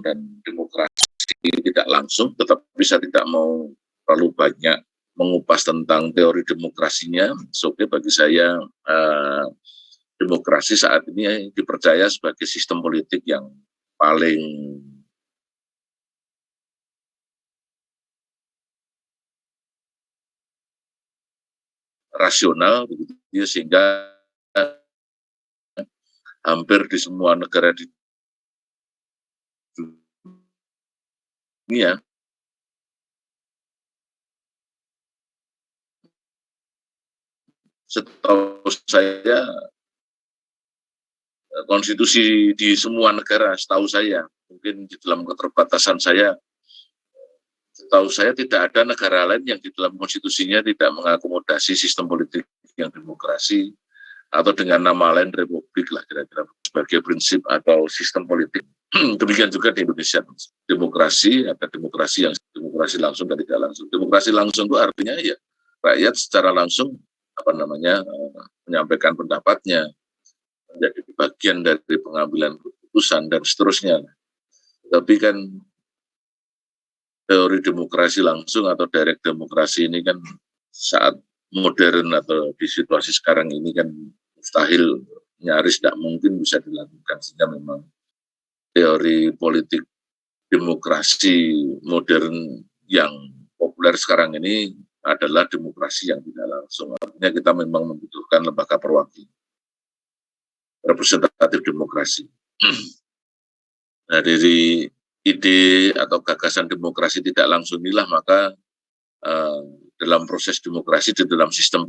dan demokrasi tidak langsung, tetapi saya tidak mau terlalu banyak mengupas tentang teori demokrasinya. Oke, bagi saya demokrasi saat ini dipercaya sebagai sistem politik yang paling rasional, begitu, sehingga hampir di semua negara di dunia setahu saya konstitusi di semua negara, setahu saya, mungkin di dalam keterbatasan saya, setahu saya tidak ada negara lain yang di dalam konstitusinya tidak mengakomodasi sistem politik yang demokrasi atau dengan nama lain republik lah kira-kira sebagai prinsip atau sistem politik. Demikian juga di Indonesia, demokrasi ada demokrasi yang demokrasi langsung dan tidak langsung. Demokrasi langsung itu artinya ya rakyat secara langsung menyampaikan pendapatnya, menjadi bagian dari pengambilan keputusan dan seterusnya. Tapi kan teori demokrasi langsung atau direct demokrasi ini kan saat modern atau di situasi sekarang ini kan mustahil, nyaris tidak mungkin bisa dilakukan, sehingga memang teori politik demokrasi modern yang populer sekarang ini adalah demokrasi yang tidak langsung. Artinya kita memang membutuhkan lembaga perwakilan representatif demokrasi. Nah, dari ide atau gagasan demokrasi tidak langsung inilah maka dalam proses demokrasi, di dalam sistem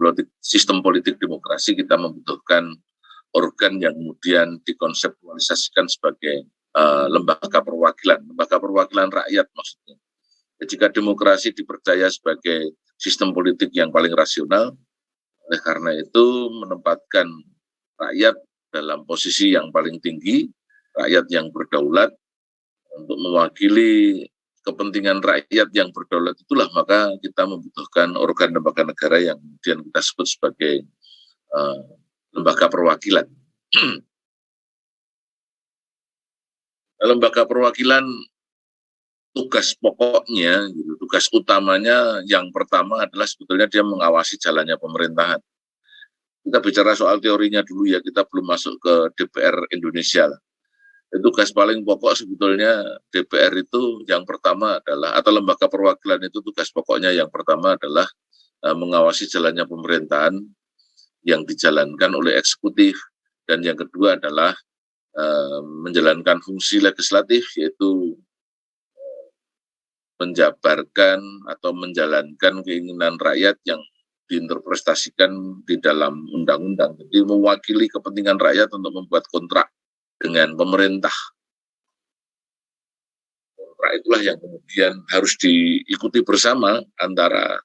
politik demokrasi kita membutuhkan organ yang kemudian dikonseptualisasikan sebagai lembaga perwakilan rakyat maksudnya. Jika demokrasi dipercaya sebagai sistem politik yang paling rasional, oleh karena itu menempatkan rakyat dalam posisi yang paling tinggi, rakyat yang berdaulat, untuk mewakili kepentingan rakyat yang berdaulat itulah maka kita membutuhkan organ lembaga negara yang kemudian kita sebut sebagai lembaga perwakilan. Lembaga perwakilan tugas pokoknya, tugas utamanya yang pertama adalah sebetulnya dia mengawasi jalannya pemerintahan. Kita bicara soal teorinya dulu ya, kita belum masuk ke DPR Indonesia lah. Tugas paling pokok sebetulnya DPR itu yang pertama adalah, atau lembaga perwakilan itu tugas pokoknya yang pertama adalah mengawasi jalannya pemerintahan yang dijalankan oleh eksekutif, dan yang kedua adalah menjalankan fungsi legislatif, yaitu menjabarkan atau menjalankan keinginan rakyat yang diinterpretasikan di dalam undang-undang. Jadi mewakili kepentingan rakyat untuk membuat kontrak dengan pemerintah. Kontrak itulah yang kemudian harus diikuti bersama antara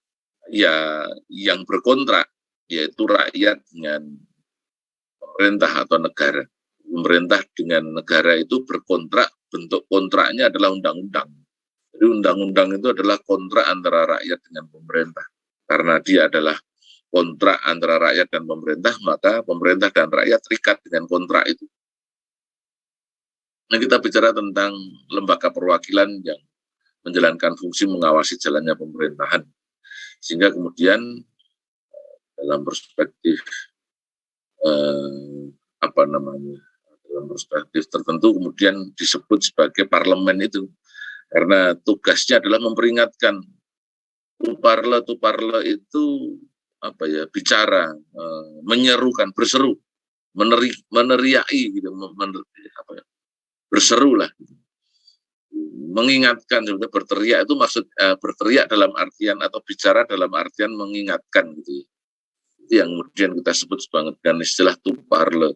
ya yang berkontrak, yaitu rakyat dengan pemerintah atau negara. Pemerintah dengan negara itu berkontrak, bentuk kontraknya adalah undang-undang. Jadi undang-undang itu adalah kontrak antara rakyat dengan pemerintah. Karena dia adalah kontrak antara rakyat dan pemerintah, maka pemerintah dan rakyat terikat dengan kontrak itu. Nah, kita bicara tentang lembaga perwakilan yang menjalankan fungsi mengawasi jalannya pemerintahan. Sehingga kemudian dalam perspektif dalam perspektif tertentu kemudian disebut sebagai parlemen itu. Karena tugasnya adalah memperingatkan. Tuparle itu bicara, menyerukan, berseru, meneriaki gitu, berseru lah. Gitu. Mengingatkan, sebenarnya berteriak itu maksud berteriak dalam artian atau bicara dalam artian mengingatkan gitu. Itu yang kemudian kita sebut sebagai istilah tuparle.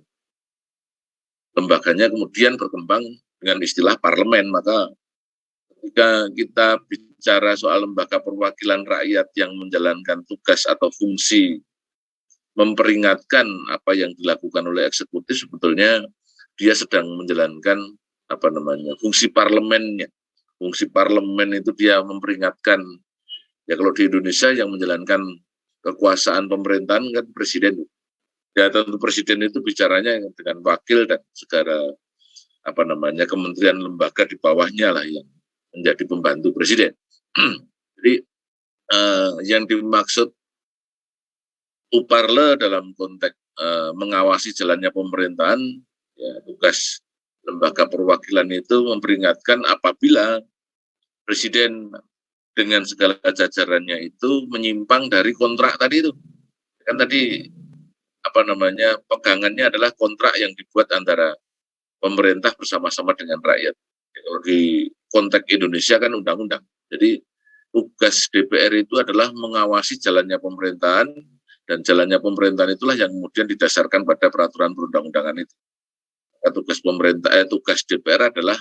Lembaganya kemudian berkembang dengan istilah parlemen, maka ketika kita bicara soal lembaga perwakilan rakyat yang menjalankan tugas atau fungsi memperingatkan apa yang dilakukan oleh eksekutif, sebetulnya dia sedang menjalankan fungsi parlemennya. Fungsi parlemen itu dia memperingatkan, ya kalau di Indonesia yang menjalankan kekuasaan pemerintahan kan presiden. Ya tentu presiden itu bicaranya dengan wakil dan segala kementerian lembaga di bawahnya lah yang menjadi pembantu presiden. Jadi yang dimaksud Uparle dalam konteks mengawasi jalannya pemerintahan, ya, tugas lembaga perwakilan itu memperingatkan apabila presiden dengan segala jajarannya itu menyimpang dari kontrak tadi itu. Kan tadi pegangannya adalah kontrak yang dibuat antara pemerintah bersama-sama dengan rakyat. Kalau di konteks Indonesia kan undang-undang. Jadi tugas DPR itu adalah mengawasi jalannya pemerintahan, dan jalannya pemerintahan itulah yang kemudian didasarkan pada peraturan perundang-undangan itu. Tugas DPR adalah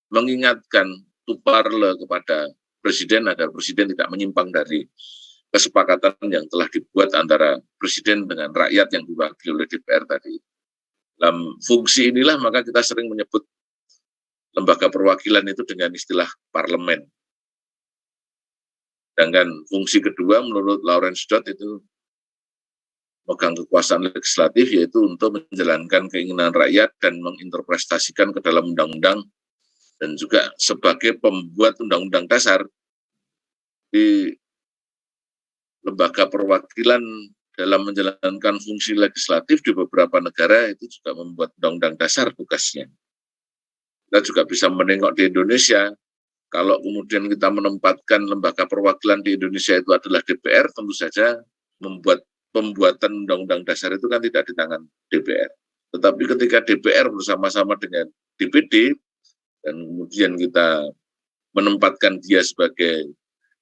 mengingatkan Tuparle kepada presiden agar presiden tidak menyimpang dari kesepakatan yang telah dibuat antara presiden dengan rakyat yang diwakili oleh DPR tadi. Dalam fungsi inilah maka kita sering menyebut lembaga perwakilan itu dengan istilah parlemen. Sedangkan fungsi kedua menurut Lawrence Dodd itu megang kekuasaan legislatif, yaitu untuk menjalankan keinginan rakyat dan menginterpretasikan ke dalam undang-undang, dan juga sebagai pembuat undang-undang dasar. Di lembaga perwakilan dalam menjalankan fungsi legislatif di beberapa negara itu juga membuat undang-undang dasar tugasnya. Kita juga bisa menengok di Indonesia, kalau kemudian kita menempatkan lembaga perwakilan di Indonesia itu adalah DPR, tentu saja pembuatan undang-undang dasar itu kan tidak di tangan DPR. Tetapi ketika DPR bersama-sama dengan DPD, dan kemudian kita menempatkan dia sebagai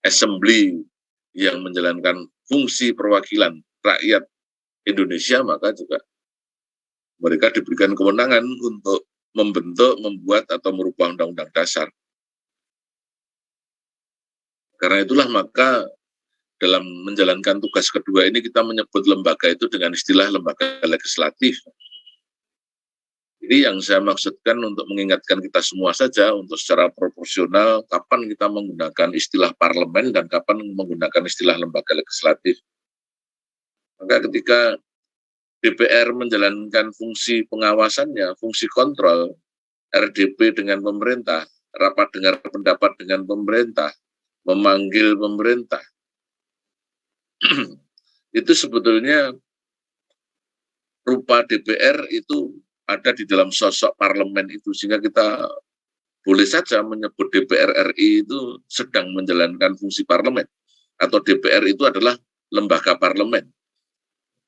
assembly yang menjalankan fungsi perwakilan rakyat Indonesia, maka juga mereka diberikan kewenangan untuk membentuk, membuat, atau merubah undang-undang dasar. Karena itulah maka dalam menjalankan tugas kedua ini kita menyebut lembaga itu dengan istilah lembaga legislatif. Jadi yang saya maksudkan untuk mengingatkan kita semua saja untuk secara proporsional kapan kita menggunakan istilah parlemen dan kapan menggunakan istilah lembaga legislatif. Maka ketika DPR menjalankan fungsi pengawasannya, fungsi kontrol, RDP dengan pemerintah, rapat dengar pendapat dengan pemerintah, memanggil pemerintah, itu sebetulnya rupa DPR itu ada di dalam sosok parlemen itu, sehingga kita boleh saja menyebut DPR RI itu sedang menjalankan fungsi parlemen, atau DPR itu adalah lembaga parlemen.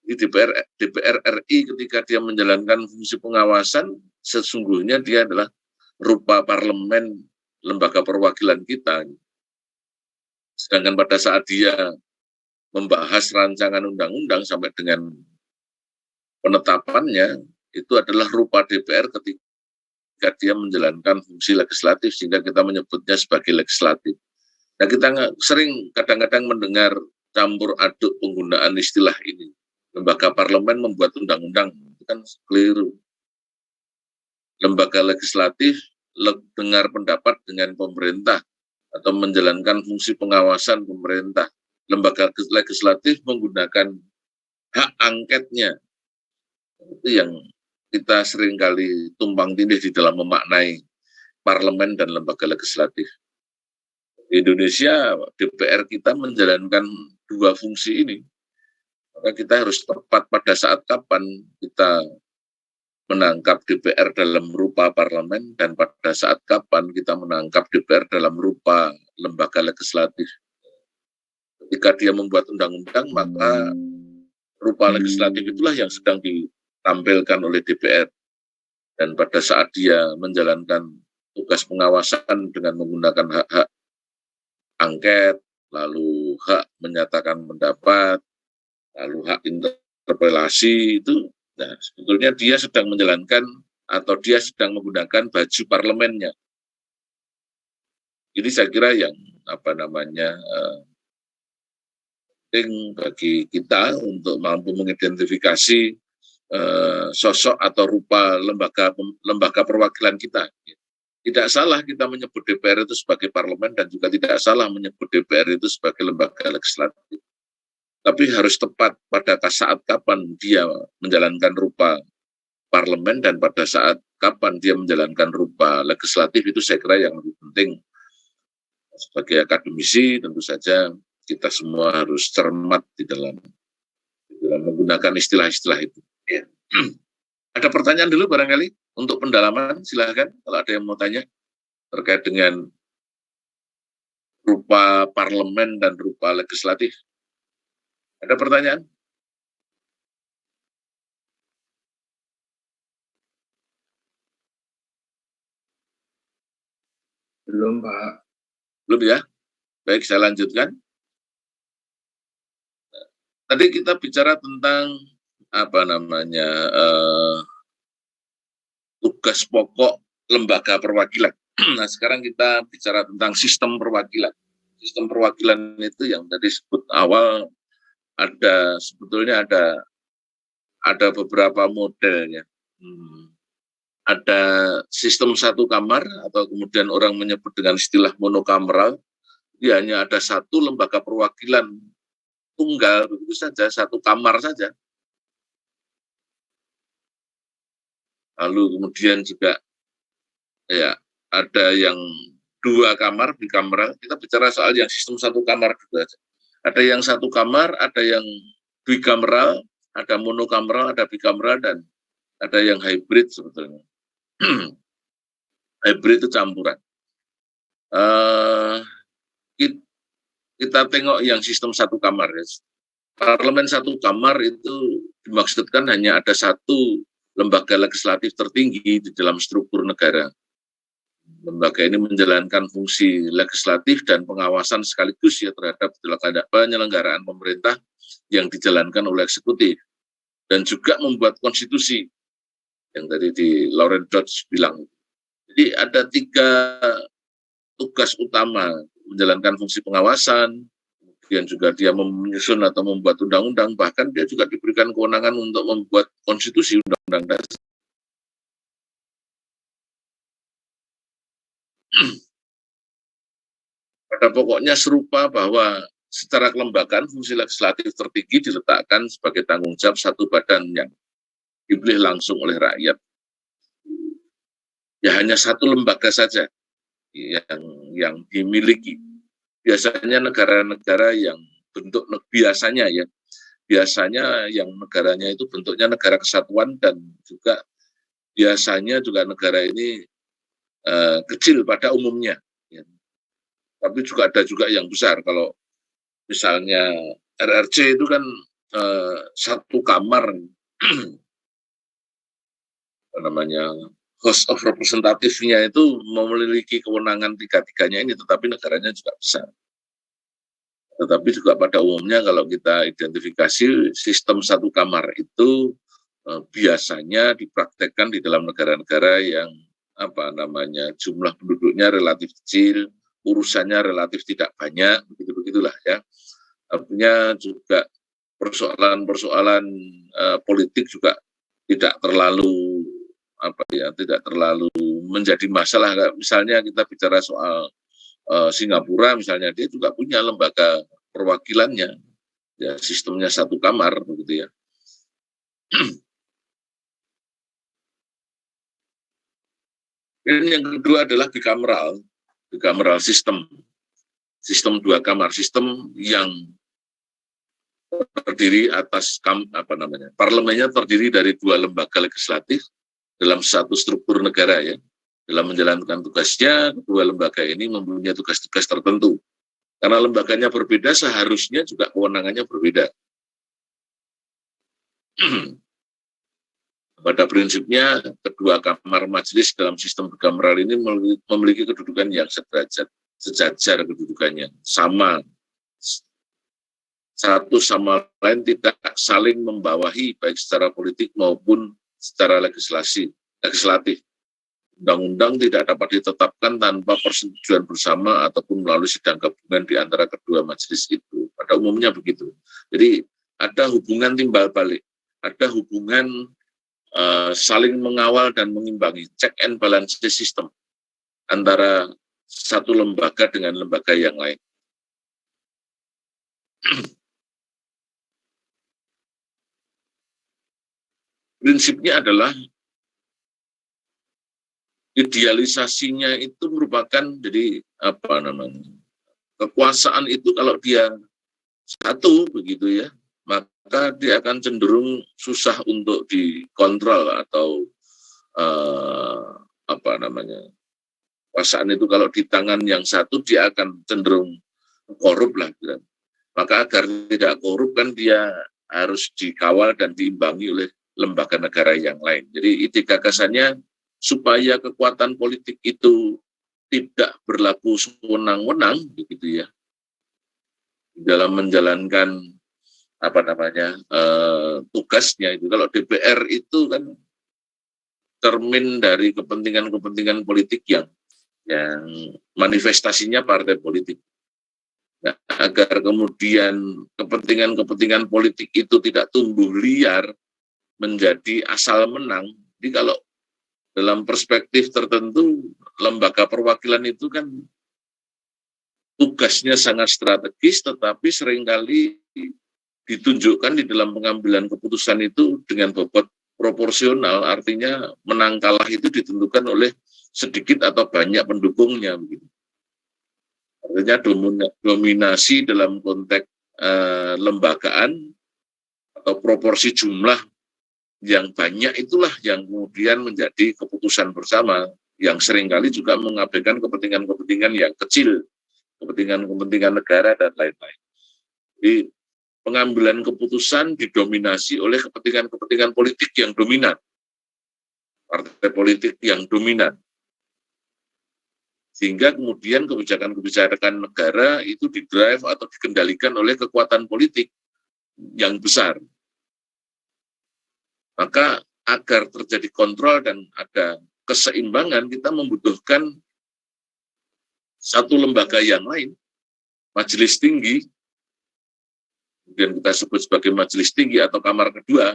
Di DPR RI ketika dia menjalankan fungsi pengawasan, sesungguhnya dia adalah rupa parlemen, lembaga perwakilan kita. Sedangkan pada saat dia membahas rancangan undang-undang sampai dengan penetapannya, itu adalah rupa DPR ketika dia menjalankan fungsi legislatif, sehingga kita menyebutnya sebagai legislatif. Nah, kita sering kadang-kadang mendengar campur aduk penggunaan istilah ini. Lembaga parlemen membuat undang-undang, itu kan keliru. Lembaga legislatif dengar pendapat dengan pemerintah atau menjalankan fungsi pengawasan pemerintah. Lembaga legislatif menggunakan hak angketnya. Itu yang kita seringkali tumpang tindih di dalam memaknai parlemen dan lembaga legislatif. Di Indonesia, DPR kita menjalankan dua fungsi ini. Maka kita harus tepat pada saat kapan kita menangkap DPR dalam rupa parlemen, dan pada saat kapan kita menangkap DPR dalam rupa lembaga legislatif. Ketika dia membuat undang-undang, maka rupa legislatif itulah yang sedang ditampilkan oleh DPR. Dan pada saat dia menjalankan tugas pengawasan dengan menggunakan hak-hak angket, lalu hak menyatakan pendapat, lalu hak interpelasi, itu nah, sebetulnya dia sedang menjalankan atau dia sedang menggunakan baju parlemennya. Ini saya kira yang penting bagi kita untuk mampu mengidentifikasi sosok atau rupa lembaga perwakilan kita. Tidak salah kita menyebut DPR itu sebagai parlemen, dan juga tidak salah menyebut DPR itu sebagai lembaga legislatif. Tapi harus tepat pada saat kapan dia menjalankan rupa parlemen dan pada saat kapan dia menjalankan rupa legislatif itu saya kira yang lebih penting. Sebagai akademisi tentu saja kita semua harus cermat di dalam menggunakan istilah-istilah itu. Ya. Ada pertanyaan dulu barangkali untuk pendalaman, silahkan kalau ada yang mau tanya terkait dengan rupa parlemen dan rupa legislatif. Ada pertanyaan? Belum, Pak. Belum ya? Baik, saya lanjutkan. Tadi kita bicara tentang apa namanya tugas pokok lembaga perwakilan. Nah, sekarang kita bicara tentang sistem perwakilan. Sistem perwakilan itu yang tadi sebut awal sebetulnya ada beberapa modelnya. Ada sistem satu kamar atau kemudian orang menyebut dengan istilah monokameral. Dia hanya ada satu lembaga perwakilan tunggal, begitu saja, satu kamar saja. Lalu kemudian juga ya ada yang dua kamar, bikameral. Kita bicara soal yang sistem satu kamar juga. Ada yang satu kamar, ada yang bikameral, ada monokameral, ada bikameral, dan ada yang hybrid sebetulnya. Hybrid itu campuran. Kita tengok yang sistem satu kamar. Parlemen satu kamar itu dimaksudkan hanya ada satu lembaga legislatif tertinggi di dalam struktur negara. Lembaga ini menjalankan fungsi legislatif dan pengawasan sekaligus ya terhadap penyelenggaraan pemerintah yang dijalankan oleh eksekutif. Dan juga membuat konstitusi yang tadi di Laurent Dodge bilang. Jadi ada 3 tugas utama: menjalankan fungsi pengawasan, kemudian juga dia menyusun atau membuat undang-undang, bahkan dia juga diberikan kewenangan untuk membuat konstitusi, undang-undang dasar. Pada pokoknya serupa bahwa secara kelembagaan fungsi legislatif tertinggi diletakkan sebagai tanggung jawab satu badan yang dipilih langsung oleh rakyat. Ya hanya satu lembaga saja yang dimiliki. Biasanya negara-negara yang biasanya yang negaranya itu bentuknya negara kesatuan, dan juga biasanya juga negara ini kecil pada umumnya. Ya. Tapi juga ada juga yang besar. Kalau misalnya RRC itu kan satu kamar, apa namanya, House of Representative-nya itu memiliki kewenangan 3-3-nya ini, tetapi negaranya juga besar. Tetapi juga pada umumnya kalau kita identifikasi sistem satu kamar itu biasanya dipraktekkan di dalam negara-negara yang apa namanya jumlah penduduknya relatif kecil, urusannya relatif tidak banyak, begitu-begitulah ya. Artinya juga persoalan-persoalan politik juga tidak terlalu tidak terlalu menjadi masalah. Misalnya kita bicara soal Singapura misalnya, dia juga punya lembaga perwakilannya, ya sistemnya satu kamar begitu ya. Dan yang kedua adalah bicameral system, sistem 2 kamar, sistem yang terdiri atas parlemennya terdiri dari 2 lembaga legislatif dalam satu struktur negara ya. Dalam menjalankan tugasnya, kedua lembaga ini mempunyai tugas-tugas tertentu. Karena lembaganya berbeda, seharusnya juga kewenangannya berbeda. Pada prinsipnya, kedua kamar majelis dalam sistem bicameral ini memiliki kedudukan yang sederajat, sejajar kedudukannya, sama. Satu sama lain tidak saling membawahi, baik secara politik maupun secara legislatif. Undang-undang tidak dapat ditetapkan tanpa persetujuan bersama ataupun melalui sidang gabungan di antara kedua majelis itu. Pada umumnya begitu. Jadi ada hubungan timbal balik, ada hubungan saling mengawal dan mengimbangi, check and balance system antara satu lembaga dengan lembaga yang lain. Prinsipnya adalah idealisasinya itu merupakan jadi apa namanya, kekuasaan itu kalau dia satu begitu ya, maka dia akan cenderung susah untuk dikontrol atau apa namanya, kekuasaan itu kalau di tangan yang satu dia akan cenderung korup lah. Maka agar tidak korup kan dia harus dikawal dan diimbangi oleh lembaga negara yang lain. Jadi ide gagasannya supaya kekuatan politik itu tidak berlaku sewenang-wenang begitu ya dalam menjalankan apa namanya tugasnya itu. Kalau DPR itu kan cermin dari kepentingan-kepentingan politik yang manifestasinya partai politik. Nah, agar kemudian kepentingan-kepentingan politik itu tidak tumbuh liar menjadi asal menang. Jadi kalau dalam perspektif tertentu lembaga perwakilan itu kan tugasnya sangat strategis, tetapi seringkali ditunjukkan di dalam pengambilan keputusan itu dengan bobot proporsional, artinya menang kalah itu ditentukan oleh sedikit atau banyak pendukungnya. Artinya dominasi dalam konteks lembagaan atau proporsi jumlah yang banyak itulah yang kemudian menjadi keputusan bersama yang seringkali juga mengabaikan kepentingan-kepentingan yang kecil, kepentingan-kepentingan negara dan lain-lain. Jadi pengambilan keputusan didominasi oleh kepentingan-kepentingan politik yang dominan, partai politik yang dominan. Sehingga kemudian kebijakan-kebijakan negara itu didrive atau dikendalikan oleh kekuatan politik yang besar. Maka agar terjadi kontrol dan ada keseimbangan, kita membutuhkan satu lembaga yang lain, majelis tinggi, kemudian kita sebut sebagai majelis tinggi atau kamar kedua,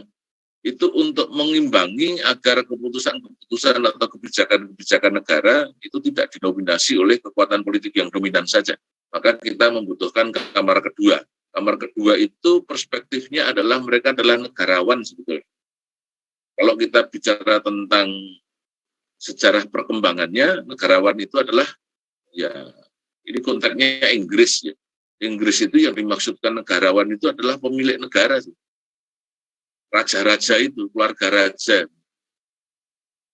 itu untuk mengimbangi agar keputusan-keputusan atau kebijakan-kebijakan negara itu tidak didominasi oleh kekuatan politik yang dominan saja. Maka kita membutuhkan kamar kedua. Kamar kedua itu perspektifnya adalah mereka adalah negarawan sebetulnya. Kalau kita bicara tentang sejarah perkembangannya, negarawan itu adalah ya ini konteksnya Inggris ya. Inggris itu yang dimaksudkan negarawan itu adalah pemilik negara. Raja-raja itu, keluarga raja,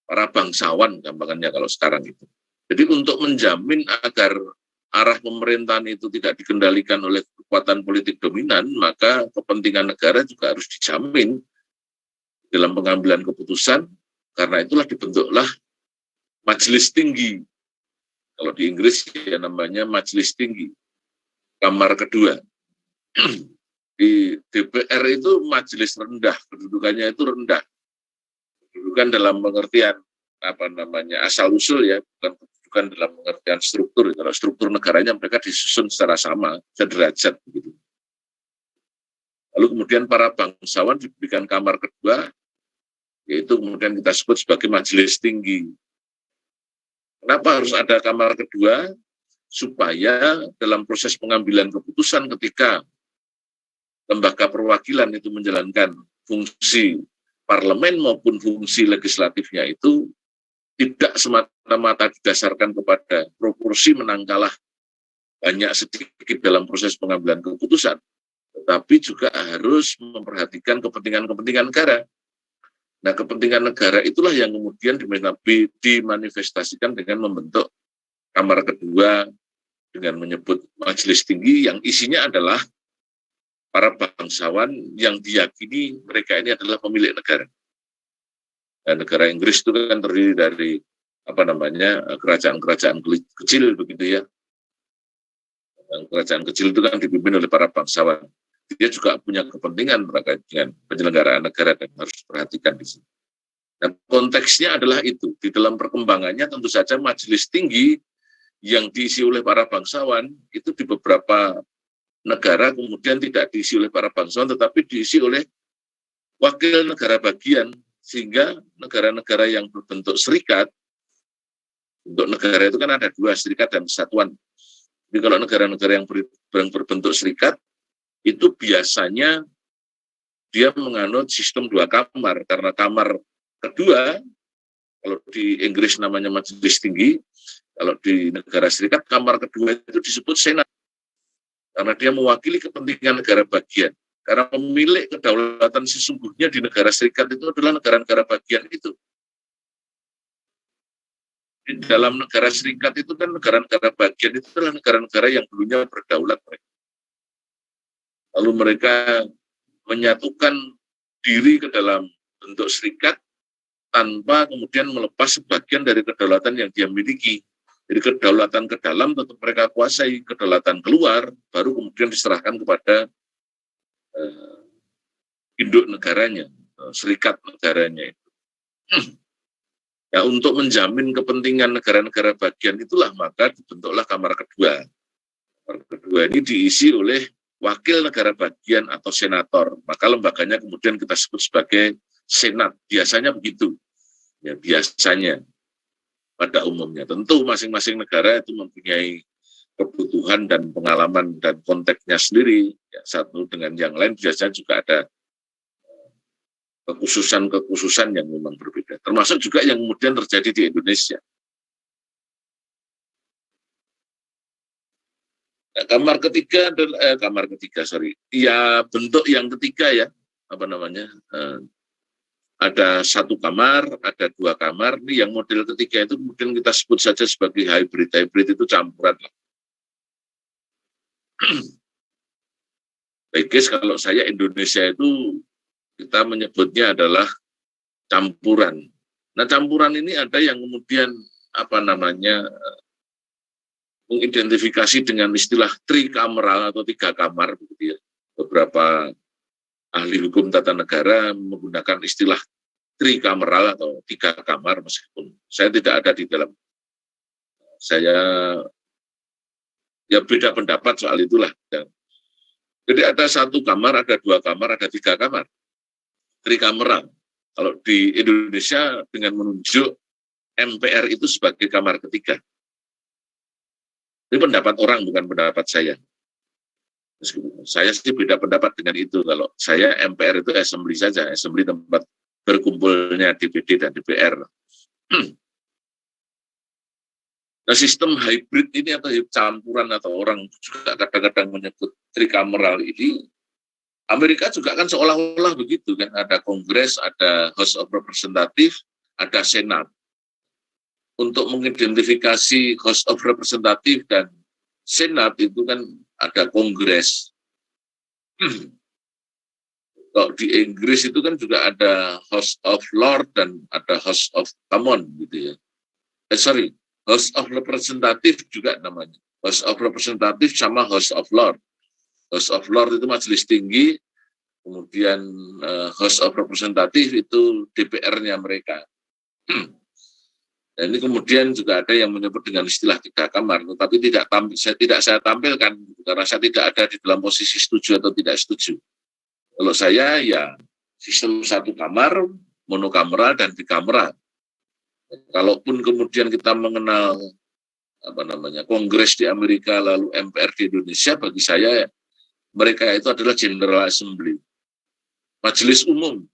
para bangsawan gampangannya kalau sekarang itu. Jadi untuk menjamin agar arah pemerintahan itu tidak dikendalikan oleh kekuatan politik dominan, maka kepentingan negara juga harus dijamin dalam pengambilan keputusan, karena itulah dibentuklah majelis tinggi. Kalau di Inggris ya namanya majelis tinggi, kamar kedua. Di DPR itu majelis rendah, kedudukannya itu rendah. Kedudukan dalam pengertian apa namanya asal-usul ya, bukan kedudukan dalam pengertian struktur. Kalau struktur negaranya mereka disusun secara sama, sederajat begitu. Lalu kemudian para bangsawan diberikan kamar kedua, yaitu kemudian kita sebut sebagai majelis tinggi. Kenapa harus ada kamar kedua? Supaya dalam proses pengambilan keputusan ketika lembaga perwakilan itu menjalankan fungsi parlemen maupun fungsi legislatifnya itu tidak semata-mata didasarkan kepada proporsi menang kalah banyak sedikit dalam proses pengambilan keputusan, tetapi juga harus memperhatikan kepentingan-kepentingan negara. Nah, kepentingan negara itulah yang kemudian dimanifestasikan dengan membentuk kamar kedua dengan menyebut majelis tinggi yang isinya adalah para bangsawan yang diyakini mereka ini adalah pemilik negara. Dan negara Inggris itu kan terdiri dari apa namanya kerajaan-kerajaan kecil begitu ya. Dan kerajaan kecil itu kan dipimpin oleh para bangsawan. Dia juga punya kepentingan terkait dengan penyelenggaraan negara dan harus diperhatikan di sini. Nah, konteksnya adalah itu. Di dalam perkembangannya tentu saja majelis tinggi yang diisi oleh para bangsawan itu di beberapa negara kemudian tidak diisi oleh para bangsawan tetapi diisi oleh wakil negara bagian, sehingga negara-negara yang berbentuk serikat, untuk negara itu kan ada dua, serikat dan kesatuan. Jadi kalau negara-negara yang berbentuk serikat itu biasanya dia menganut sistem dua kamar, karena kamar kedua Kalau di Inggris namanya majelis tinggi, kalau di negara serikat kamar kedua itu disebut senat, karena dia mewakili kepentingan negara bagian. Karena pemilik kedaulatan sesungguhnya di negara serikat itu adalah negara-negara bagian itu. Di dalam negara serikat itu kan negara-negara bagian itu adalah negara-negara yang dulunya berdaulat. Lalu mereka menyatukan diri ke dalam bentuk serikat tanpa kemudian melepas sebagian dari kedaulatan yang dia miliki. Jadi kedaulatan ke dalam tetap mereka kuasai, kedaulatan keluar baru kemudian diserahkan kepada induk negaranya, serikat negaranya itu. Ya, untuk menjamin kepentingan negara-negara bagian itulah maka dibentuklah kamar kedua. Kamar kedua ini diisi oleh wakil negara bagian atau senator. Maka lembaganya kemudian kita sebut sebagai senat. Biasanya begitu. Ya, biasanya. Pada umumnya. Tentu masing-masing negara itu mempunyai kebutuhan dan pengalaman dan konteksnya sendiri. Ya, satu dengan yang lain biasanya juga ada kekhususan-kekhususan yang memang berbeda. Termasuk juga yang kemudian terjadi di Indonesia. Nah, bentuk yang ketiga ya, ada satu kamar, ada dua kamar. Ini yang model ketiga itu kemudian kita sebut saja sebagai hybrid. Hybrid itu campuran. Guys, kalau saya Indonesia itu kita menyebutnya adalah campuran. Nah, campuran ini ada yang kemudian mengidentifikasi dengan istilah trikameral atau tiga kamar, begitu ya. Beberapa ahli hukum tata negara menggunakan istilah trikameral atau tiga kamar, meskipun saya tidak ada di dalam. Saya ya beda pendapat soal itulah. Jadi ada satu kamar, ada dua kamar, ada tiga kamar. Trikameral. Kalau di Indonesia dengan menunjuk MPR itu sebagai kamar ketiga. Ini pendapat orang, bukan pendapat saya. Saya sih beda pendapat dengan itu. Kalau saya MPR itu assembly saja, assembly tempat berkumpulnya DPD dan DPR. Nah, sistem hybrid ini atau campuran atau orang juga kadang-kadang menyebut trikameral ini, Amerika juga kan seolah-olah begitu kan, ada Kongres, ada House of Representative, ada Senat. Untuk mengidentifikasi House of Representative dan Senat itu kan ada Kongres. Kalau di Inggris itu kan juga ada House of Lords dan ada House of Commons gitu ya. House of Representative juga namanya. House of Representative sama House of Lords. House of Lords itu majelis tinggi, kemudian House of Representative itu DPR-nya mereka. Dan ini kemudian juga ada yang menyebut dengan istilah tiga kamar, tetapi tidak saya tampilkan karena saya tidak ada di dalam posisi setuju atau tidak setuju. Kalau saya ya sistem satu kamar, monokameral dan bikameral. Kalaupun kemudian kita mengenal Kongres di Amerika lalu MPR di Indonesia, bagi saya mereka itu adalah General Assembly, Majelis Umum.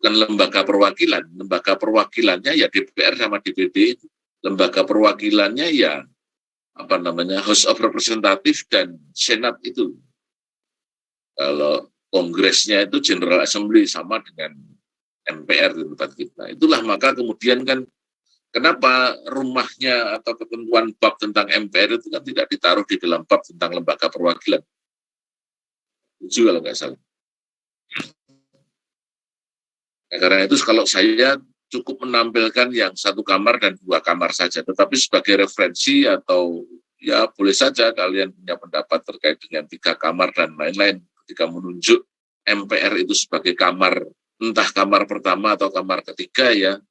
Bukan lembaga perwakilan. Lembaga perwakilannya ya DPR sama DPD itu. Lembaga perwakilannya ya House of Representative dan Senat itu. Kalau Kongresnya itu General Assembly sama dengan MPR di tempat kita. Itulah maka kemudian kan kenapa rumahnya atau ketentuan bab tentang MPR itu kan tidak ditaruh di dalam bab tentang lembaga perwakilan. Itu kalau nggak salah. Nah, karena itu kalau saya cukup menampilkan yang satu kamar dan dua kamar saja, tetapi sebagai referensi atau ya boleh saja kalian punya pendapat terkait dengan tiga kamar dan lain-lain ketika menunjuk MPR itu sebagai kamar, entah kamar pertama atau kamar ketiga ya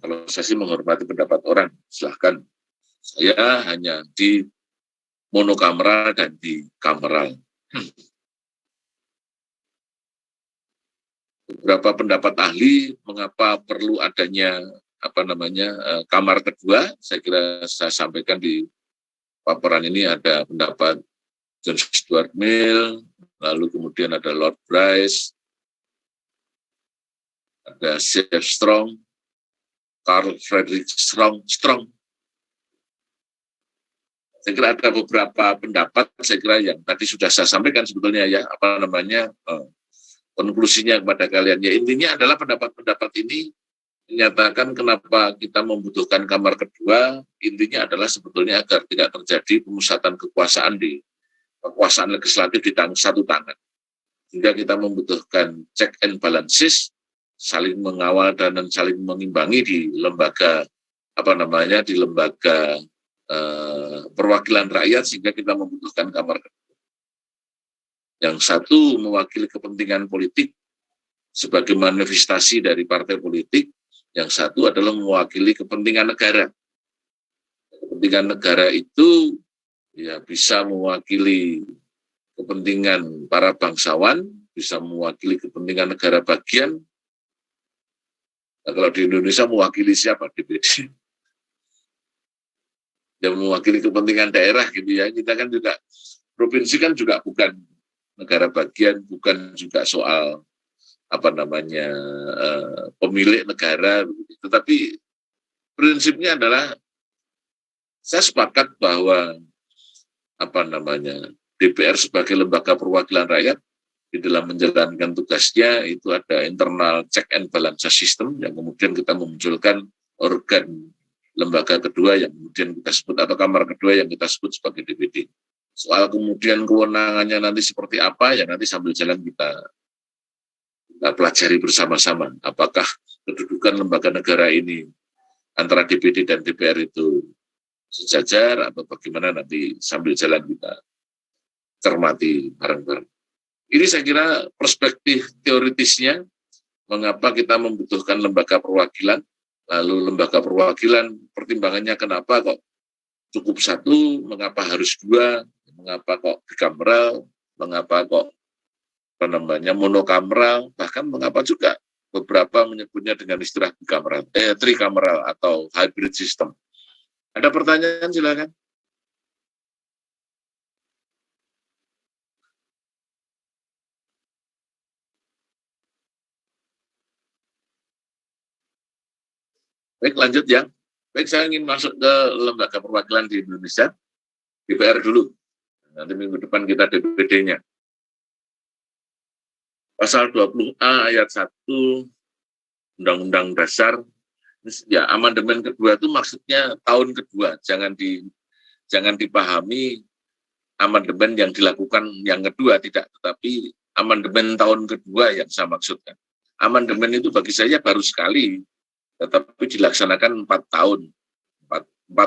kalau saya sih menghormati pendapat orang, silahkan. Saya hanya di monokameral dan di kameral. Beberapa pendapat ahli mengapa perlu adanya kamar kedua, saya kira saya sampaikan di paparan ini. Ada pendapat John Stuart Mill, lalu kemudian ada Lord Bryce, ada C.F. Strong, Carl Friedrich Strong. Saya kira ada beberapa pendapat, saya kira yang tadi sudah saya sampaikan sebetulnya ya, konklusinya kepada kalian. Ya intinya adalah pendapat-pendapat ini menyatakan kenapa kita membutuhkan kamar kedua, intinya adalah sebetulnya agar tidak terjadi pemusatan kekuasaan legislatif di satu tangan. Sehingga kita membutuhkan check and balances, saling mengawal dan saling mengimbangi di lembaga perwakilan rakyat, sehingga kita membutuhkan kamar kedua. Yang satu mewakili kepentingan politik sebagai manifestasi dari partai politik, yang satu adalah mewakili kepentingan negara. Kepentingan negara itu ya bisa mewakili kepentingan para bangsawan, bisa mewakili kepentingan negara bagian. Nah, kalau di Indonesia mewakili siapa? DPD. Yang mewakili kepentingan daerah gitu ya. Kita kan juga, provinsi kan juga bukan negara bagian, bukan juga soal pemilik negara, tetapi prinsipnya adalah saya sepakat bahwa DPR sebagai lembaga perwakilan rakyat di dalam menjalankan tugasnya itu ada internal check and balance system yang kemudian kita memunculkan organ lembaga kedua yang kemudian kita sebut atau kamar kedua yang kita sebut sebagai DPD. Soal kemudian kewenangannya nanti seperti apa ya nanti sambil jalan kita pelajari bersama-sama apakah kedudukan lembaga negara ini antara DPD dan DPR itu sejajar atau bagaimana, nanti sambil jalan kita cermati bareng-bareng. Ini saya kira perspektif teoritisnya mengapa kita membutuhkan lembaga perwakilan, lalu lembaga perwakilan pertimbangannya kenapa kok cukup satu, mengapa harus dua, mengapa kok bikameral, mengapa kok monokameral, bahkan mengapa juga beberapa menyebutnya dengan istilah trikameral atau hybrid system. Ada pertanyaan silakan. Baik, lanjut ya. Baik, saya ingin masuk ke lembaga perwakilan di Indonesia, DPR dulu. Nanti minggu depan kita DPD-nya. Pasal 20A ayat 1 Undang-Undang Dasar, ya amandemen kedua itu maksudnya tahun kedua, jangan dipahami amandemen yang dilakukan yang kedua, tidak, tetapi amandemen tahun kedua yang saya maksudkan. Amandemen itu bagi saya baru sekali, tetapi dilaksanakan 4 tahun, 4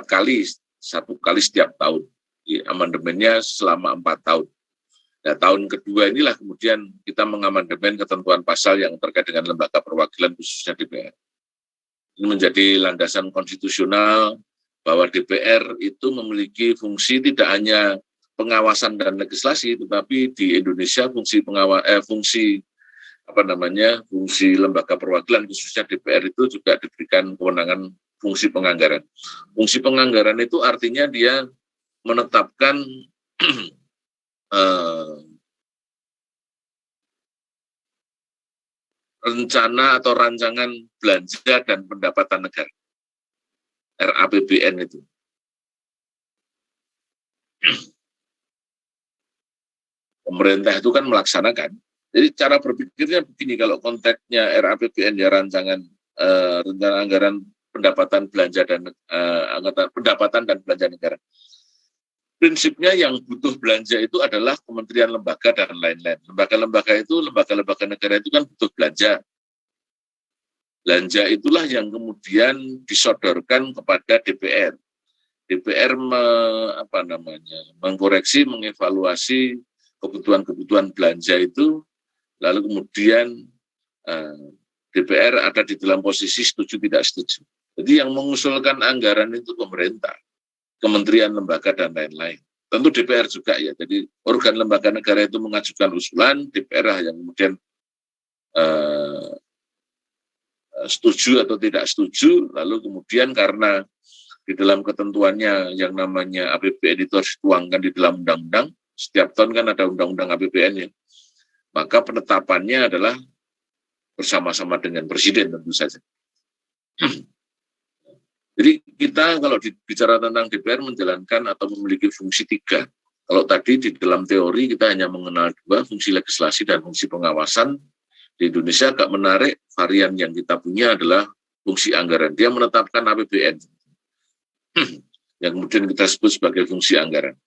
kali, 1 kali setiap tahun. Di amandemennya selama 4 tahun. Nah, tahun kedua inilah kemudian kita mengamandemen ketentuan pasal yang terkait dengan lembaga perwakilan khususnya DPR. Ini menjadi landasan konstitusional bahwa DPR itu memiliki fungsi tidak hanya pengawasan dan legislasi, tetapi di Indonesia fungsi lembaga perwakilan khususnya DPR itu juga diberikan kewenangan fungsi penganggaran. Fungsi penganggaran itu artinya dia menetapkan rencana atau rancangan belanja dan pendapatan negara, RAPBN itu. Pemerintah itu kan melaksanakan. Jadi cara berpikirnya begini, kalau konteksnya RAPBN ya rencana anggaran pendapatan belanja dan pendapatan dan belanja negara. Prinsipnya yang butuh belanja itu adalah kementerian, lembaga, dan lain-lain. Lembaga-lembaga negara itu kan butuh belanja. Belanja itulah yang kemudian disodorkan kepada DPR. DPR mengkoreksi, mengevaluasi kebutuhan-kebutuhan belanja itu, lalu kemudian DPR ada di dalam posisi setuju tidak setuju. Jadi yang mengusulkan anggaran itu pemerintah, kementerian, lembaga, dan lain-lain. Tentu DPR juga ya, jadi organ lembaga negara itu mengajukan usulan, DPR yang kemudian setuju atau tidak setuju, lalu kemudian karena di dalam ketentuannya yang namanya APBN itu harus dituangkan di dalam undang-undang, setiap tahun kan ada undang-undang APBN ya, maka penetapannya adalah bersama-sama dengan Presiden tentu saja. Jadi kita kalau bicara tentang DPR menjalankan atau memiliki fungsi 3. Kalau tadi di dalam teori kita hanya mengenal 2, fungsi legislasi dan fungsi pengawasan. Di Indonesia agak menarik, varian yang kita punya adalah fungsi anggaran. Dia menetapkan APBN, yang kemudian kita sebut sebagai fungsi anggaran.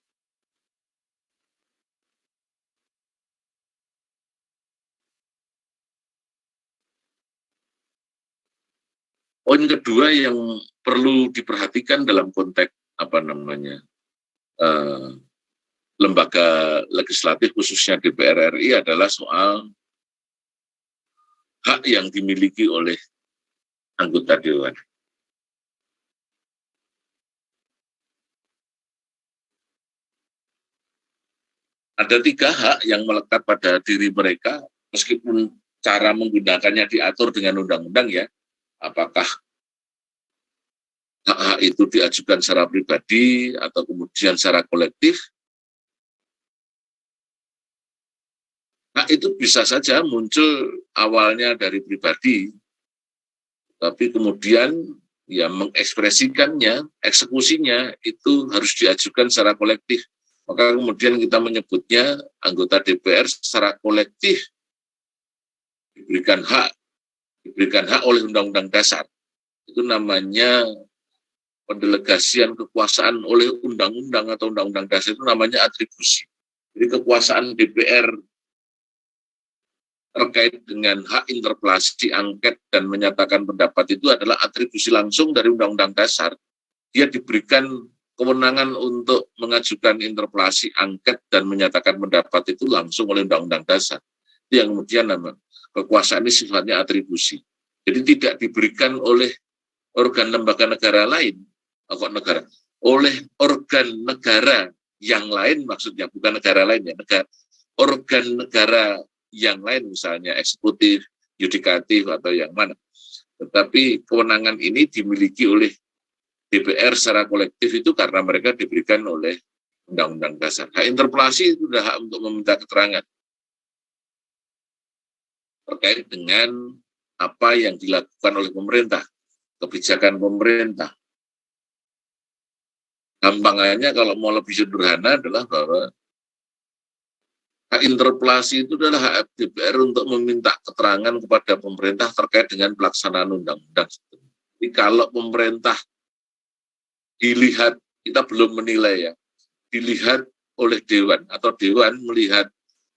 Poin kedua yang perlu diperhatikan dalam konteks lembaga legislatif khususnya DPR RI adalah soal hak yang dimiliki oleh anggota dewan. Ada 3 hak yang melekat pada diri mereka, meskipun cara menggunakannya diatur dengan undang-undang ya. Apakah hak-hak itu diajukan secara pribadi atau kemudian secara kolektif. Hak itu bisa saja muncul awalnya dari pribadi, tapi kemudian ya mengekspresikannya, eksekusinya itu harus diajukan secara kolektif. Maka kemudian kita menyebutnya anggota DPR secara kolektif diberikan hak oleh Undang-Undang Dasar. Itu namanya pendelegasian kekuasaan oleh undang-undang atau Undang-Undang Dasar, itu namanya atribusi. Jadi kekuasaan DPR terkait dengan hak interpelasi, angket, dan menyatakan pendapat itu adalah atribusi langsung dari Undang-Undang Dasar. Dia diberikan kewenangan untuk mengajukan interpelasi, angket, dan menyatakan pendapat itu langsung oleh Undang-Undang Dasar. Itu yang kemudian kekuasaan ini sifatnya atribusi. Jadi tidak diberikan oleh organ lembaga negara lain, oleh organ negara yang lain, maksudnya bukan negara lain ya, organ negara yang lain, misalnya eksekutif, yudikatif, atau yang mana. Tetapi kewenangan ini dimiliki oleh DPR secara kolektif itu karena mereka diberikan oleh Undang-Undang Dasar. Hak interpelasi itu sudah hak untuk meminta keterangan terkait dengan apa yang dilakukan oleh pemerintah, kebijakan pemerintah. Gampangannya kalau mau lebih sederhana adalah bahwa hak interpelasi itu adalah hak DPR untuk meminta keterangan kepada pemerintah terkait dengan pelaksanaan undang-undang. Jadi kalau pemerintah dilihat, kita belum menilai ya, dilihat oleh Dewan atau Dewan melihat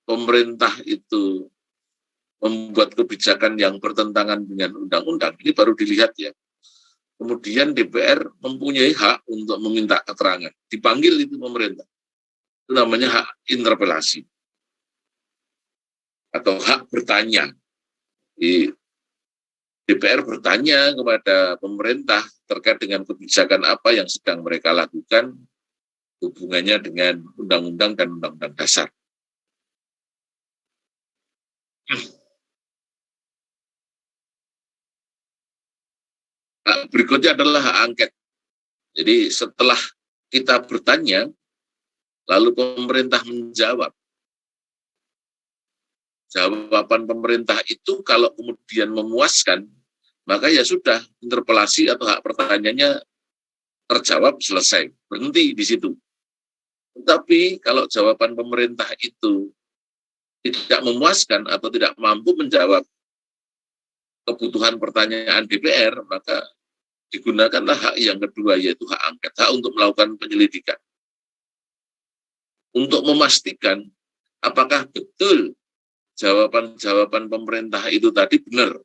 pemerintah itu membuat kebijakan yang bertentangan dengan undang-undang, ini baru dilihat ya. Kemudian DPR mempunyai hak untuk meminta keterangan. Dipanggil itu pemerintah. Itu namanya hak interpelasi. Atau hak bertanya. Di DPR bertanya kepada pemerintah terkait dengan kebijakan apa yang sedang mereka lakukan hubungannya dengan undang-undang dan undang-undang dasar. Nah, berikutnya adalah hak angket. Jadi setelah kita bertanya, lalu pemerintah menjawab. Jawaban pemerintah itu kalau kemudian memuaskan, maka ya sudah, interpelasi atau hak pertanyaannya terjawab, selesai, berhenti di situ. Tetapi kalau jawaban pemerintah itu tidak memuaskan atau tidak mampu menjawab kebutuhan pertanyaan DPR, maka digunakanlah hak yang kedua, yaitu hak angket, hak untuk melakukan penyelidikan. Untuk memastikan apakah betul jawaban-jawaban pemerintah itu tadi benar.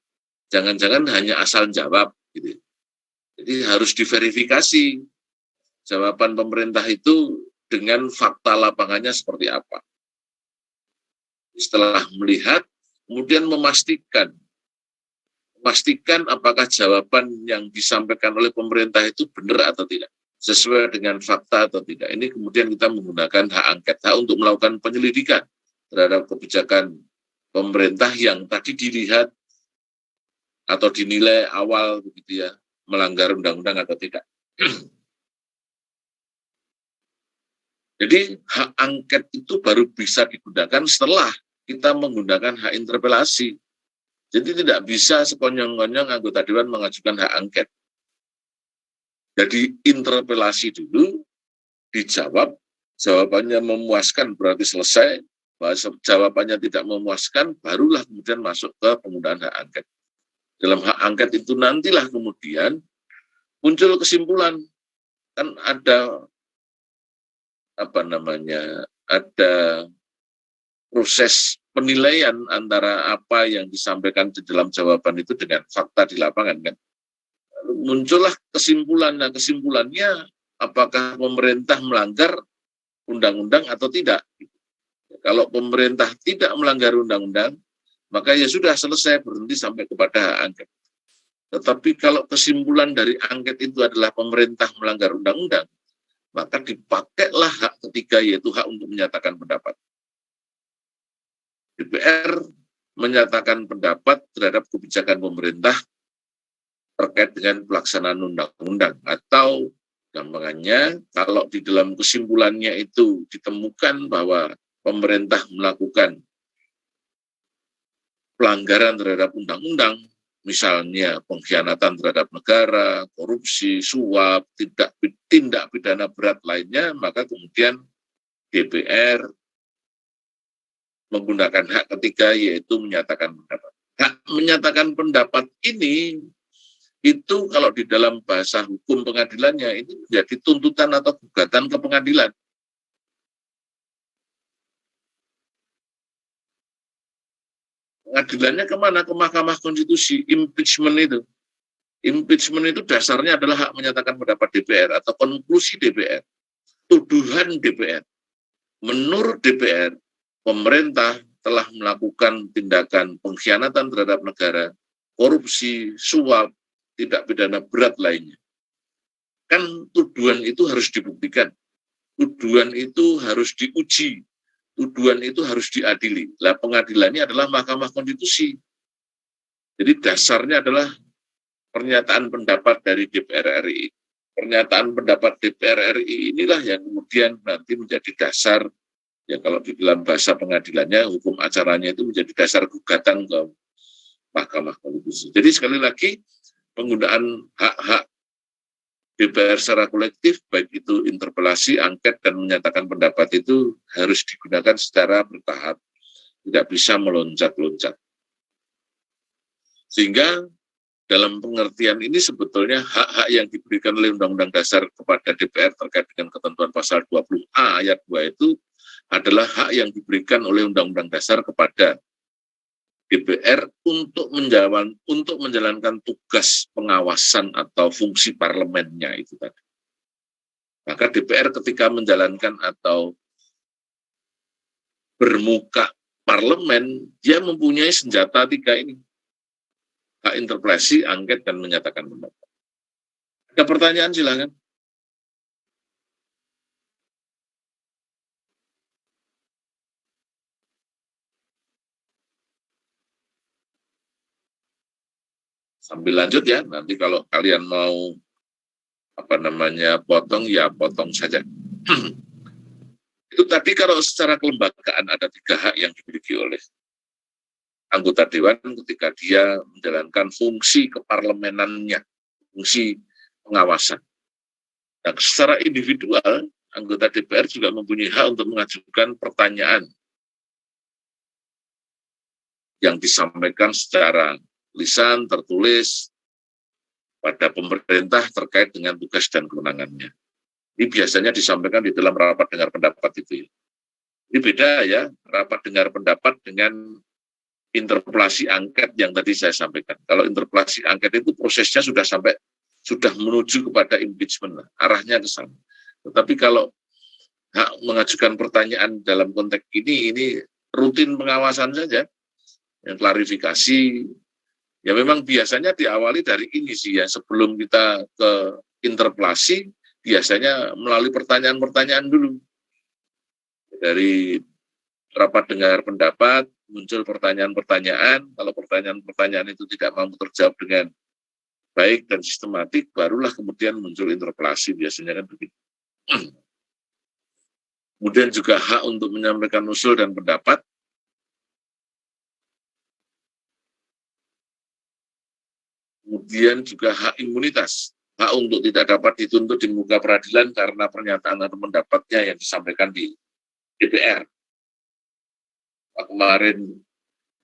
Jangan-jangan hanya asal jawab. Gitu. Jadi harus diverifikasi jawaban pemerintah itu dengan fakta lapangannya seperti apa. Setelah melihat, kemudian memastikan apakah jawaban yang disampaikan oleh pemerintah itu benar atau tidak, sesuai dengan fakta atau tidak. Ini kemudian kita menggunakan hak angket, hak untuk melakukan penyelidikan terhadap kebijakan pemerintah yang tadi dilihat atau dinilai awal begitu ya, melanggar undang-undang atau tidak. Jadi hak angket itu baru bisa digunakan setelah kita menggunakan hak interpelasi. Jadi tidak bisa sekonyong-konyong anggota dewan mengajukan hak angket. Jadi interpelasi dulu, dijawab, jawabannya memuaskan berarti selesai, jawabannya tidak memuaskan, barulah kemudian masuk ke penggunaan hak angket. Dalam hak angket itu nantilah kemudian muncul kesimpulan, kan ada ada proses penilaian antara apa yang disampaikan di dalam jawaban itu dengan fakta di lapangan kan. Lalu muncullah kesimpulan, nah kesimpulannya apakah pemerintah melanggar undang-undang atau tidak. Kalau pemerintah tidak melanggar undang-undang, maka ya sudah selesai, berhenti sampai kepada hak angket. Tetapi kalau kesimpulan dari angket itu adalah pemerintah melanggar undang-undang, maka dipakailah hak ketiga, yaitu hak untuk menyatakan pendapat. DPR menyatakan pendapat terhadap kebijakan pemerintah terkait dengan pelaksanaan undang-undang, atau gampangannya kalau di dalam kesimpulannya itu ditemukan bahwa pemerintah melakukan pelanggaran terhadap undang-undang, misalnya pengkhianatan terhadap negara, korupsi, suap, tindak pidana berat lainnya, maka kemudian DPR menggunakan hak ketiga, yaitu menyatakan pendapat. Hak menyatakan pendapat ini, itu kalau di dalam bahasa hukum pengadilannya, ini menjadi tuntutan atau gugatan ke pengadilan. Pengadilannya kemana? Ke Mahkamah Konstitusi. Impeachment itu. Impeachment itu dasarnya adalah hak menyatakan pendapat DPR atau konklusi DPR. Tuduhan DPR. Menurut DPR, pemerintah telah melakukan tindakan pengkhianatan terhadap negara, korupsi, suap, tindak pidana berat lainnya. Kan tuduhan itu harus dibuktikan. Tuduhan itu harus diuji. Tuduhan itu harus diadili. Lah pengadilannya adalah Mahkamah Konstitusi. Jadi dasarnya adalah pernyataan pendapat dari DPR RI. Pernyataan pendapat DPR RI inilah yang kemudian nanti menjadi dasar, ya kalau di dalam bahasa pengadilannya, hukum acaranya itu menjadi dasar gugatan ke Mahkamah Konstitusi. Jadi sekali lagi, penggunaan hak-hak DPR secara kolektif, baik itu interpelasi, angket, dan menyatakan pendapat itu harus digunakan secara bertahap, tidak bisa meloncat-loncat. Sehingga dalam pengertian ini sebetulnya hak-hak yang diberikan oleh Undang-Undang Dasar kepada DPR terkait dengan ketentuan pasal 20A ayat 2 itu adalah hak yang diberikan oleh Undang-Undang Dasar kepada DPR untuk menjalankan tugas pengawasan atau fungsi parlemennya itu tadi. Maka DPR ketika menjalankan atau bermuka parlemen, dia mempunyai senjata tiga ini. Hak interpelasi, angket, dan menyatakan pendapat. Ada pertanyaan silakan. Sambil lanjut ya, nanti kalau kalian mau potong, ya potong saja. Itu tadi kalau secara kelembagaan ada tiga hak yang dimiliki oleh anggota dewan ketika dia menjalankan fungsi keparlemenannya, fungsi pengawasan. Nah, secara individual, anggota DPR juga mempunyai hak untuk mengajukan pertanyaan yang disampaikan secara lisan, tertulis pada pemerintah terkait dengan tugas dan kewenangannya. Ini biasanya disampaikan di dalam rapat dengar pendapat itu. Ini beda ya, rapat dengar pendapat dengan interpelasi angket yang tadi saya sampaikan. Kalau interpelasi angket itu prosesnya sudah menuju kepada impeachment, arahnya ke sana. Tetapi kalau hak mengajukan pertanyaan dalam konteks ini rutin pengawasan saja, yang klarifikasi, ya memang biasanya diawali dari ini sih ya, sebelum kita ke interpelasi, biasanya melalui pertanyaan-pertanyaan dulu. Dari rapat dengar pendapat, muncul pertanyaan-pertanyaan, kalau pertanyaan-pertanyaan itu tidak mampu terjawab dengan baik dan sistematik, barulah kemudian muncul interpelasi, biasanya kan begitu. Kemudian juga hak untuk menyampaikan usul dan pendapat, Kemudian juga hak imunitas, hak untuk tidak dapat dituntut di muka peradilan karena pernyataan atau pendapatnya yang disampaikan di DPR. Kemarin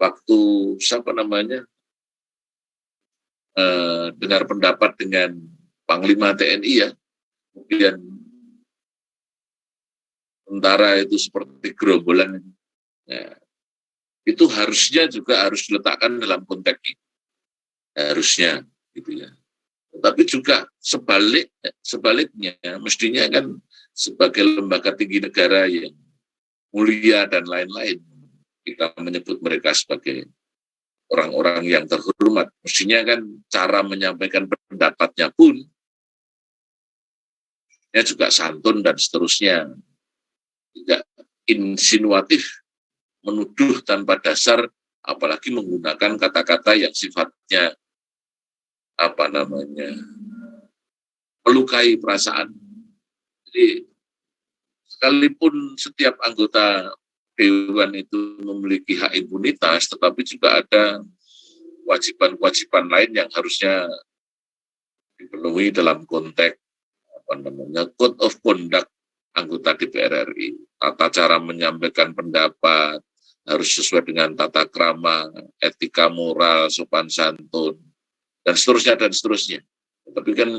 waktu siapa namanya dengar pendapat dengan Panglima TNI ya, kemudian tentara itu seperti gerombolan, ya, itu harusnya juga harus diletakkan dalam konteks ini, harusnya gitu ya. Tapi juga sebaliknya mestinya kan sebagai lembaga tinggi negara yang mulia dan lain-lain, kita menyebut mereka sebagai orang-orang yang terhormat. Mestinya kan cara menyampaikan pendapatnya pun ya juga santun dan seterusnya, tidak insinuatif, menuduh tanpa dasar, apalagi menggunakan kata-kata yang sifatnya melukai perasaan. Jadi sekalipun setiap anggota dewan itu memiliki hak imunitas, tetapi juga ada kewajiban-kewajiban lain yang harusnya dipenuhi dalam konteks Code of Conduct anggota DPR RI. Tata cara menyampaikan pendapat harus sesuai dengan tata krama, etika moral, sopan santun, dan seterusnya dan seterusnya. Tapi kan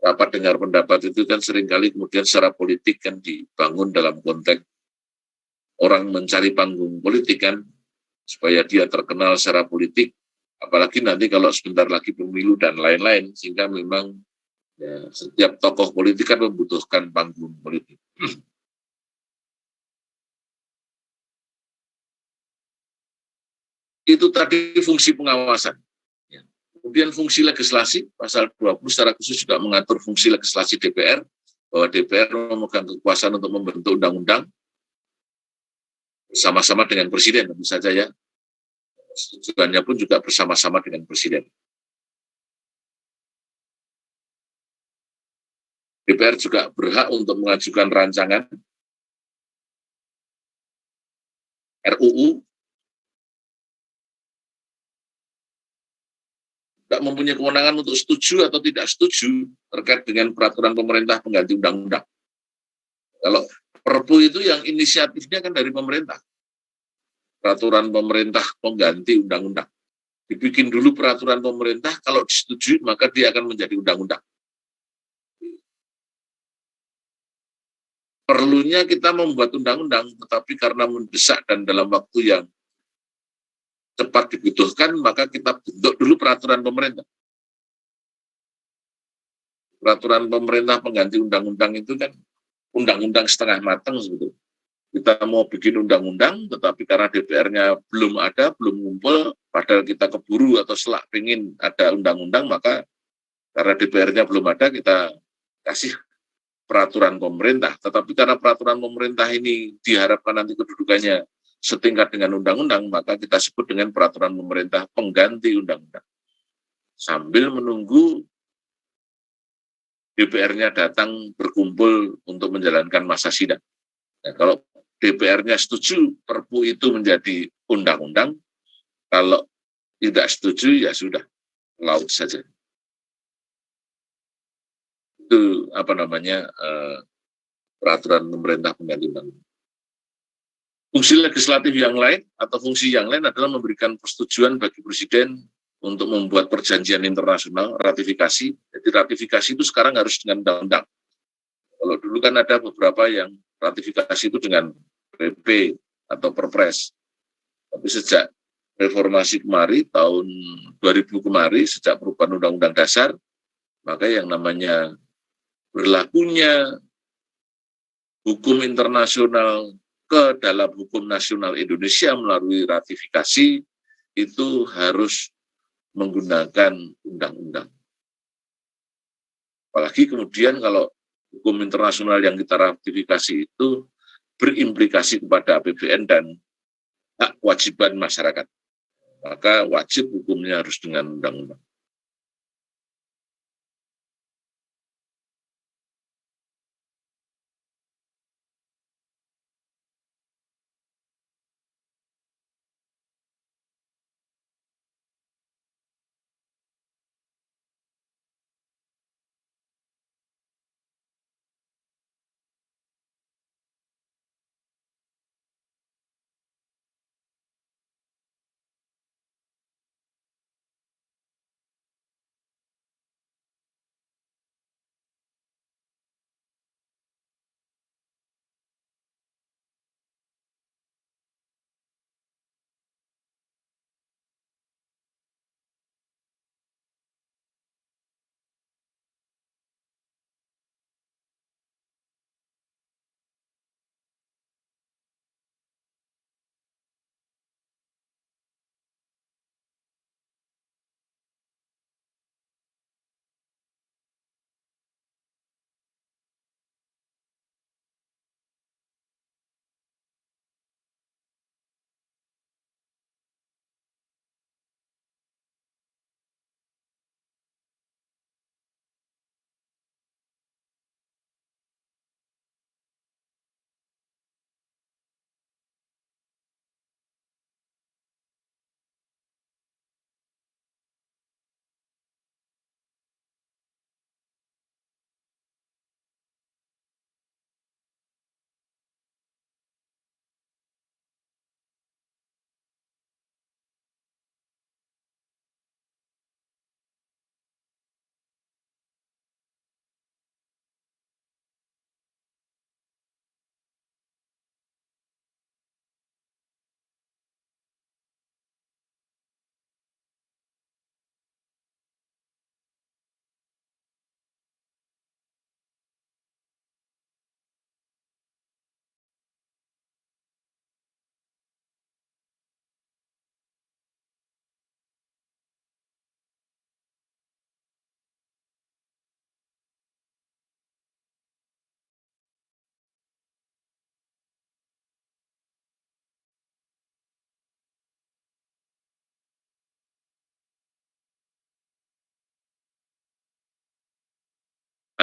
rapat dengar pendapat itu kan seringkali kemudian secara politik kan dibangun dalam konteks orang mencari panggung politik kan, supaya dia terkenal secara politik, apalagi nanti kalau sebentar lagi pemilu dan lain-lain, sehingga memang ya, setiap tokoh politik kan membutuhkan panggung politik. Itu tadi fungsi pengawasan. Kemudian fungsi legislasi, pasal 20 secara khusus juga mengatur fungsi legislasi DPR, bahwa DPR memegang kekuasaan untuk membentuk undang-undang bersama-sama dengan Presiden, tentu saja ya. Tujuannya pun juga bersama-sama dengan Presiden. DPR juga berhak untuk mengajukan rancangan RUU, tidak mempunyai kewenangan untuk setuju atau tidak setuju terkait dengan peraturan pemerintah pengganti undang-undang. Kalau Perpu itu yang inisiatifnya kan dari pemerintah. Peraturan pemerintah pengganti undang-undang. Dibikin dulu peraturan pemerintah, kalau disetujui maka dia akan menjadi undang-undang. Perlunya kita membuat undang-undang, tetapi karena mendesak dan dalam waktu yang cepat dibutuhkan, maka kita bentuk dulu peraturan pemerintah. Peraturan pemerintah pengganti undang-undang itu kan undang-undang setengah matang sebetulnya. Kita mau bikin undang-undang, tetapi karena DPR-nya belum ada, belum ngumpul, padahal kita keburu atau selak pengen ada undang-undang, maka karena DPR-nya belum ada, kita kasih peraturan pemerintah. Tetapi karena peraturan pemerintah ini diharapkan nanti kedudukannya setingkat dengan undang-undang, maka kita sebut dengan peraturan pemerintah pengganti undang-undang. Sambil menunggu DPR-nya datang berkumpul untuk menjalankan masa sidang. Nah, kalau DPR-nya setuju Perpu itu menjadi undang-undang, kalau tidak setuju ya sudah, laut saja. Itu peraturan pemerintah pengganti undang-undang. Fungsi legislatif yang lain atau fungsi yang lain adalah memberikan persetujuan bagi Presiden untuk membuat perjanjian internasional, ratifikasi. Jadi ratifikasi itu sekarang harus dengan undang-undang. Kalau dulu kan ada beberapa yang ratifikasi itu dengan PP atau Perpres. Tapi sejak reformasi kemarin, tahun 2000 kemarin, sejak perubahan Undang-Undang Dasar, maka yang namanya berlakunya hukum internasional ke dalam hukum nasional Indonesia melalui ratifikasi itu harus menggunakan undang-undang. Apalagi kemudian kalau hukum internasional yang kita ratifikasi itu berimplikasi kepada APBN dan hak kewajiban masyarakat, maka wajib hukumnya harus dengan undang-undang.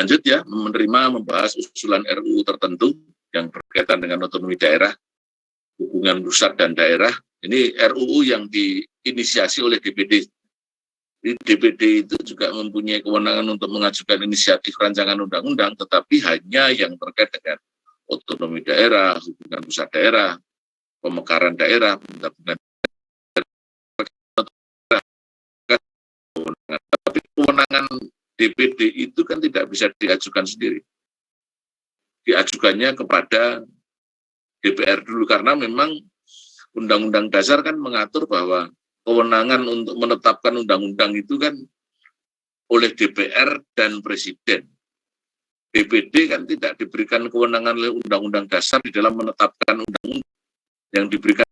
lanjut ya, menerima membahas usulan RUU tertentu yang berkaitan dengan otonomi daerah, hubungan pusat dan daerah. Ini RUU yang diinisiasi oleh DPD. Di DPD itu juga mempunyai kewenangan untuk mengajukan inisiatif rancangan undang-undang, tetapi hanya yang terkait dengan otonomi daerah, hubungan pusat daerah, pemekaran daerah, tapi kewenangan DPD itu kan tidak bisa diajukan sendiri. Diajukannya kepada DPR dulu, karena memang Undang-Undang Dasar kan mengatur bahwa kewenangan untuk menetapkan undang-undang itu kan oleh DPR dan Presiden. DPD kan tidak diberikan kewenangan oleh Undang-Undang Dasar di dalam menetapkan undang-undang, yang diberikan